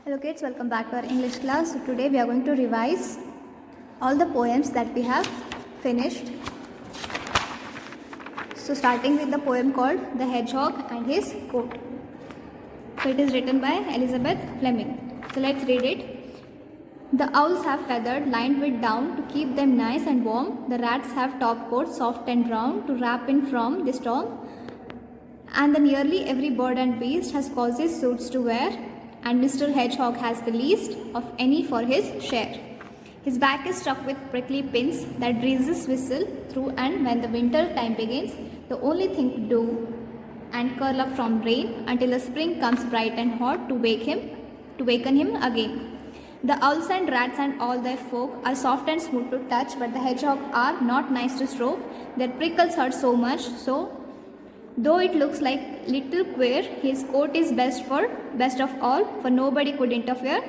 Hello kids, welcome back to our English class. So today we are going to revise all the poems that we have finished. So starting with the poem called The Hedgehog and His Coat. So it is written by Elizabeth Fleming. So let's read it. The owls have feathers lined with down to keep them nice and warm. The rats have top coats soft and brown to wrap in from the storm. And the nearly every bird and beast has cozy suits to wear. And Mr. Hedgehog has the least of any for his share. His back is struck with prickly pins that breezes whistle through, and when the winter time begins, the only thing to do and curl up from rain until the spring comes bright and hot to waken him again. The owls and rats and all their folk are soft and smooth to touch, but the hedgehog are not nice to stroke. Their prickles hurt so much, so though it looks like little queer, his coat is best of all, for nobody could interfere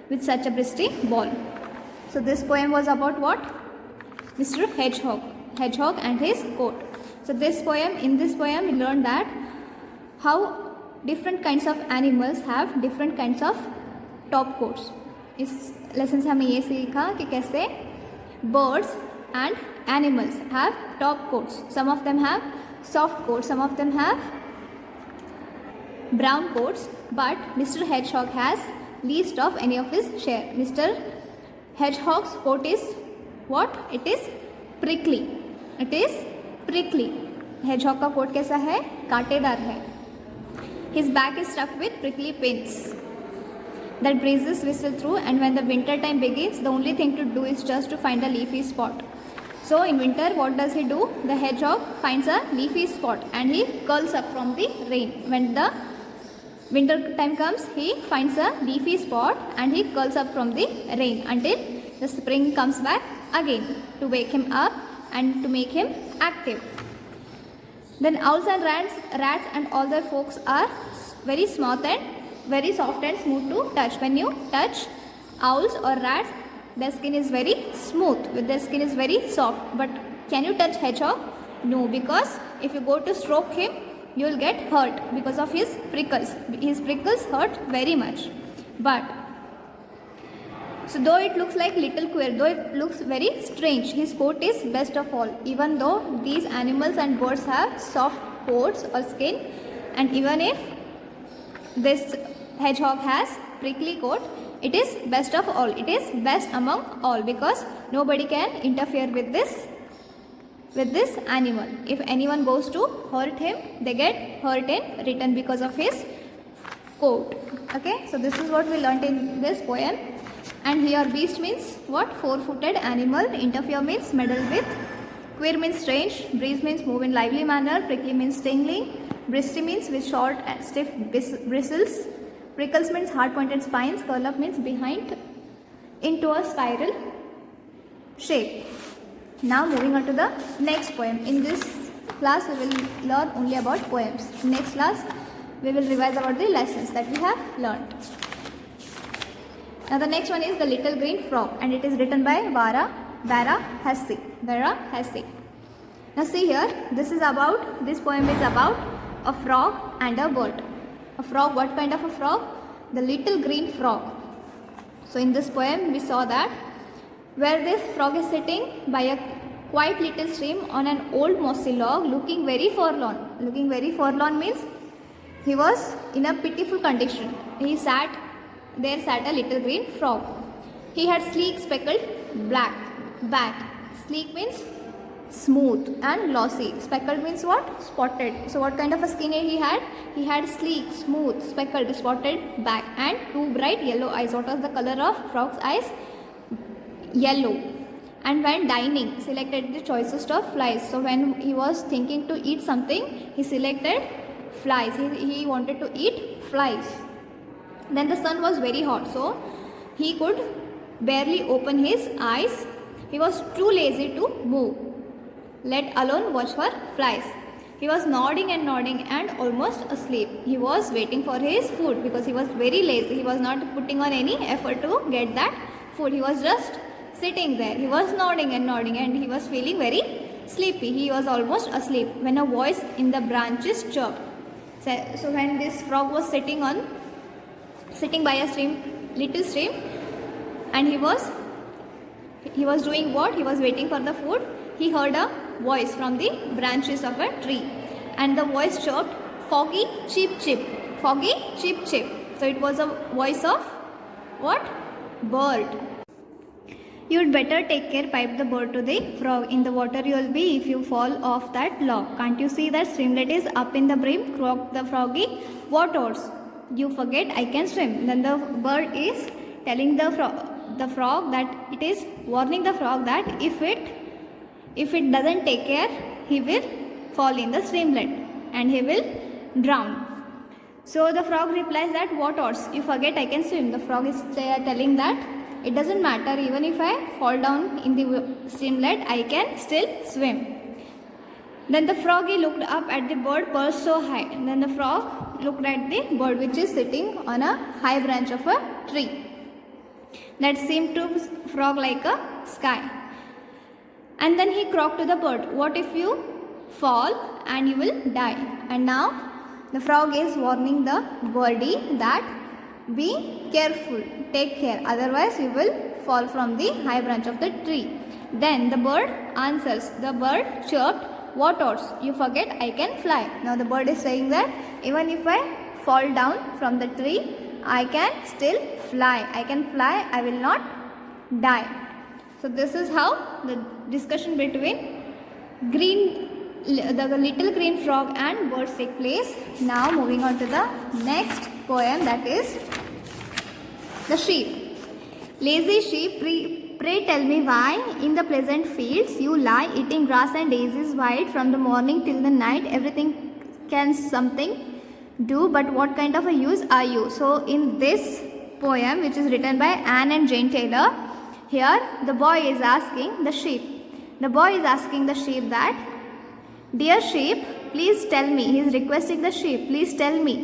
with such a bristly ball. So this poem was about what? Mr. Hedgehog and his coat. So in this poem we learned that how different kinds of animals have different kinds of top coats. इस lesson से हमें ये सीखा कि कैसे birds and animals have top coats. Some of them have soft coats, some of them have brown coats, but Mr. Hedgehog has least of any of his share. Mr. Hedgehog's coat is what? It is prickly. It is prickly. Hedgehog का coat कैसा है? कांटेदार है. His back is stuck with prickly pins that breezes whistle through, and when the winter time begins, the only thing to do is just to find a leafy spot. So in winter, what does he do? The hedgehog finds a leafy spot and he curls up from the rain. When the winter time comes, he finds a leafy spot and he curls up from the rain until the spring comes back again to wake him up and to make him active. Then owls and rats and all their folks are very soft and smooth to touch. When you touch owls or rats, their skin is very smooth, their skin is very soft. But can you touch hedgehog? No, because if you go to stroke him, you will get hurt because of his prickles. His prickles hurt very much. But so though it looks like little queer, though it looks very strange, his coat is best of all. Even though these animals and birds have soft coats or skin, and even if this hedgehog has prickly coat, it is best of all. It is best among all because nobody can interfere with this animal. If anyone goes to hurt him, they get hurt in return because of his coat. Okay, so this is what we learnt in this poem. And here beast means what? Four-footed animal. Interfere means meddle with. Queer means strange. Breeze means move in lively manner. Prickly means tingling. Bristly means with short and stiff bristles. Prickles means hard-pointed spines. Curl up means behind into a spiral shape. Now moving on to the next poem. In this class we will learn only about poems. In next class we will revise about the lessons that we have learned. Now the next one is The Little Green Frog, and it is written by Vera Hussey. Now see here, this poem is about a frog and a bird. A frog, what kind of a frog? The little green frog. So in this poem we saw that where this frog is sitting by a quiet little stream on an old mossy log, looking very forlorn. Looking very forlorn means he was in a pitiful condition. There sat a little green frog. He had sleek speckled black back. Sleek means smooth and glossy. Speckled means what? Spotted. So what kind of a skin he had? He had sleek, smooth, speckled, spotted back and two bright yellow eyes. What was the color of frog's eyes? Yellow. And when dining, selected the choicest of flies. So when he was thinking to eat something, he selected flies. He wanted to eat flies. Then the sun was very hot, so he could barely open his eyes. He was too lazy to move, let alone watch for flies. He was nodding and almost asleep. He was waiting for his food because he was very lazy. He was not putting on any effort to get that food. He was just sitting there. He was nodding and he was feeling very sleepy. He was almost asleep when a voice in the branches chirped. So when this frog was sitting by a stream little stream, and he was doing what? He was waiting for the food. He heard a voice from the branches of a tree, and the voice chirped, "Foggy, cheep, cheep. Foggy, cheep, cheep." So it was a voice of what? Bird. "You'd better take care," piped the bird to the frog. "In the water you'll be if you fall off that log. Can't you see that streamlet is up in the brim?" croaked the froggy. "What odds? You forget I can swim." Then the bird is telling the frog that it is warning the frog that if it doesn't take care, he will fall in the streamlet and he will drown. So the frog replies that, "What odds? You forget I can swim." The frog is telling that it doesn't matter, even if I fall down in the streamlet, I can still swim. Then the froggy looked up at the bird perched so high. And then the frog looked at the bird which is sitting on a high branch of a tree that seemed to frog like a sky. And then he croaked to the bird, "What if you fall and you will die?" And now the frog is warning the birdie that be careful, take care, otherwise you will fall from the high branch of the tree. Then the bird answers. The bird chirped, "What odds? You forget I can fly." Now the bird is saying that even if I fall down from the tree, I can still fly. I can fly, I will not die. So this is how the discussion between the little green frog and birds take place. Now moving on to the next poem, that is The Sheep. "Lazy sheep, pray tell me why in the pleasant fields you lie eating grass and daisies white from the morning till the night. Everything can something do, but what kind of a use are you?" So in this poem, which is written by Anne and Jane Taylor, here the boy is asking the sheep. The boy is asking the sheep that, "Dear sheep, please tell me." He is requesting the sheep, "Please tell me.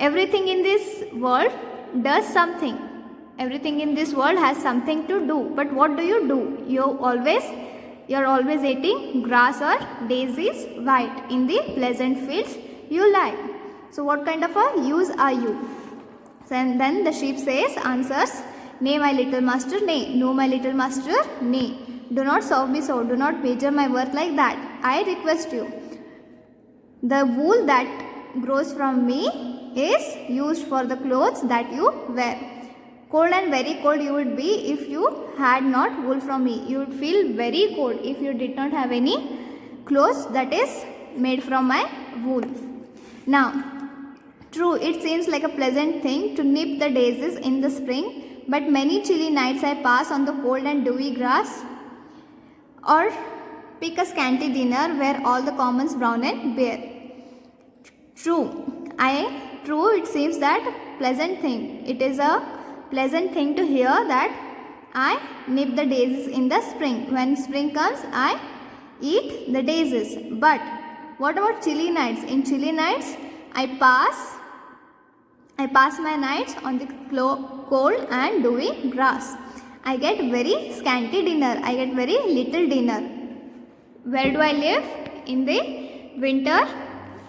Everything in this world does something. Everything in this world has something to do. But what do you do? You're always eating grass or daisies white. In the pleasant fields you lie. So what kind of a use are you?" So, and then the sheep answers, "Nay, my little master, nay. No, my little master, nay. Do not serve me so. Do not measure my worth like that. I request you. The wool that grows from me is used for the clothes that you wear. Cold and very cold you would be if you had not wool from me. You would feel very cold if you did not have any clothes that is made from my wool. Now, true, it seems like a pleasant thing to nip the daisies in the spring, but many chilly nights I pass on the cold and dewy grass, or pick a scanty dinner where all the commons brown and bare. True, it seems that pleasant thing. It is a pleasant thing to hear that I nip the daisies in the spring. When spring comes, I eat the daisies. But what about chilly nights? In chilly nights, I pass my nights on the cold and dewy grass. I get very scanty dinner. I get very little dinner. Where do I live? In the winter,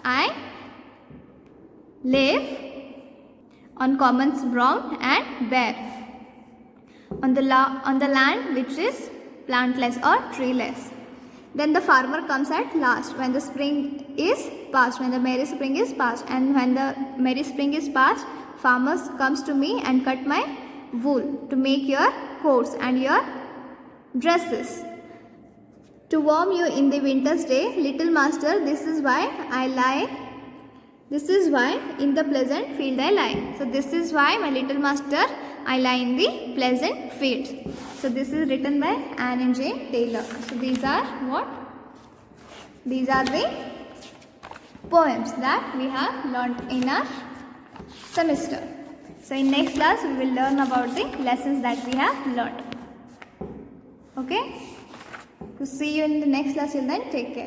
I live on commons brown and bare, on the land which is plantless or treeless. Then the farmer comes at last when the spring is past, when the merry spring is past. And when the merry spring is past, farmer comes to me and cut my wool to make your coats and your dresses. To warm you in the winter's day, little master, this is why I lie. This is why in the pleasant field I lie. So this is why, my little master, I lie in the pleasant field. So this is written by Anne and Jane Taylor. So these are what? These are the poems that we have learnt in our semester. So in next class we will learn about the lessons that we have learnt. Okay? So see you in the next class. Till then, take care.